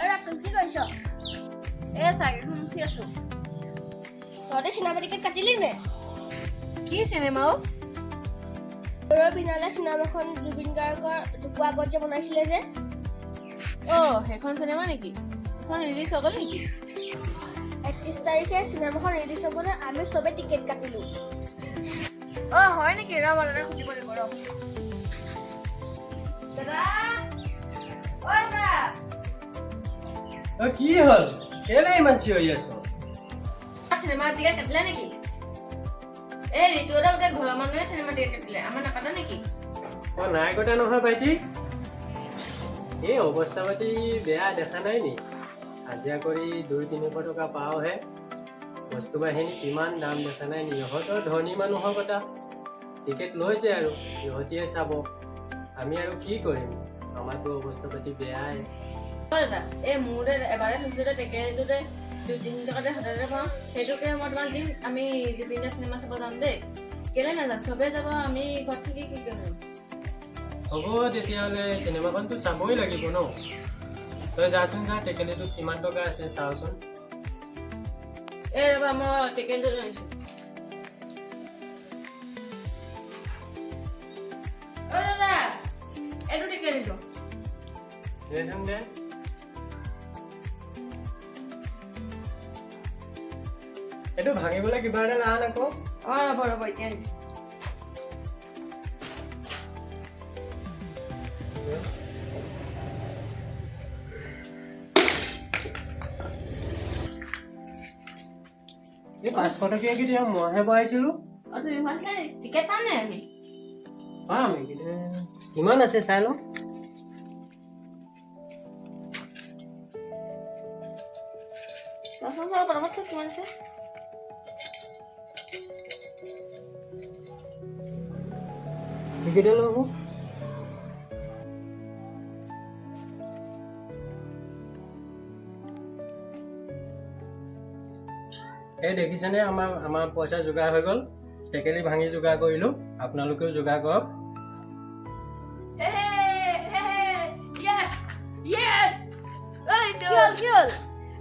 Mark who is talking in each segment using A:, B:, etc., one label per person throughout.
A: আরে তুমি কি কইছো
B: এ চাগে শুনছি আছো
A: তহঁতে চিনেমা টিকেট কাটিলি নে
B: কি চিনেমা অ
A: ৰৈ বিনালে চিনেমাখন জুবিন গাৰ্গৰ ঢুকুৱা আগত যে বনাইছিলে যে
B: সেইখন চিনেমা নেকি সেইখন ৰিলিজ হৈ গ'ল নেকি
A: 31 তাৰিখে চিনেমাখন ৰিলিজ হ'বলৈ আমি চবে টিকেট কাটিলো
B: হয় নেকি ৰ মই দাদাক সুধিব লাগিব ৰ দাদা দাদা
C: কি হ'ল কেলে ইমান চিঞৰি আছ
B: চিনেমা টিকেট কাটিলে নেকি এই ঋতু দা গোটেই ঘৰৰ মানুহে চিনেমা টিকেট কাটিলে আমাৰ নাকাটা নেকি
C: নাই কটা নহয় ভাইটি এই অৱস্থা পাতি বেয়া দেখা নাই নি হাজিৰা কৰি 200-300 টকা পাওঁহে বস্তু বাহিনী কিমান দাম দেখা নাই নি ইহঁতৰ ধনী মানুহৰ কথা টিকেট লৈছে আৰু ইহঁতিয়ে চাব আমি আৰু কি কৰিম আমাৰতো অৱস্থা পাতি বেয়াই
B: দাদা এই মোৰ এবাৰে থৈছিলোঁ টিকেটটোতে 2-3 টকাতে সদায় পাওঁ সেইটোকে মই তোমাক দিম আমি জুবিন দা চিনেমা চাব যাম দেই কেলে নাযাম চবেই যাব আমি ঘৰত থাকি কি কৰিম
C: হ'ব তেতিয়াহ'লে চিনেমাখনতো চাবই লাগিব ন তই যাচোন যা টেকেলিটোত কিমান টকা আছে চাওচোন
B: এই ৰ'বা মই টিকেটটো লৈ আনিছোঁ দাদা এইটো টিকেট দিলোঁ
C: দেচোন দে এইটো ভাঙিবলৈ কিবা এটা আন আকৌ
B: ৰ'ব এতিয়া আনিছোঁ
C: এই 500 টকীয়া কি দিয়া মইহে পাইছিলো
B: তুমি ভালকে টিকেট পাম নাই আমি
C: পাম কিমান আছে চাই লওঁ
B: চোৱাচোন পৰামৰ্শ কিমান আছে
C: টিকেট ল'ব এই দেখিছেনে আমাৰ পইচা যোগাৰ হৈ গ'ল টেকেলি ভাঙি যোগাৰ কৰিলোঁ আপোনালোকেও যোগাৰ কৰক
A: কি হ'ল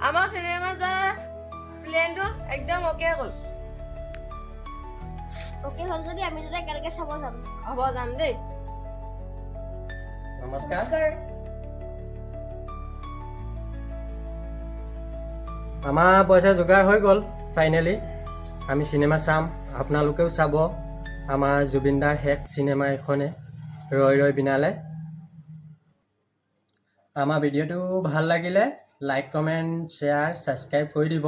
B: আমাৰ চিনেমা যোৱা প্লেনটো একদম অকে হ'ল
A: অকে হ'ল যদি আমি যদি একেলগে চাব যাম
B: হ'ব যাম দেই
C: নমস্কাৰ আমাৰ পইচা যোগাৰ হৈ গ'ল ফাইনেলি আমি চিনেমা চাম আপোনালোকেও চাব আমাৰ জুবিন দাৰ শেষ চিনেমা এখনে ৰৈ ৰৈ বিনালে আমাৰ ভিডিঅ'টো ভাল লাগিলে লাইক কমেণ্ট শ্বেয়াৰ ছাবস্ক্ৰাইব কৰি দিব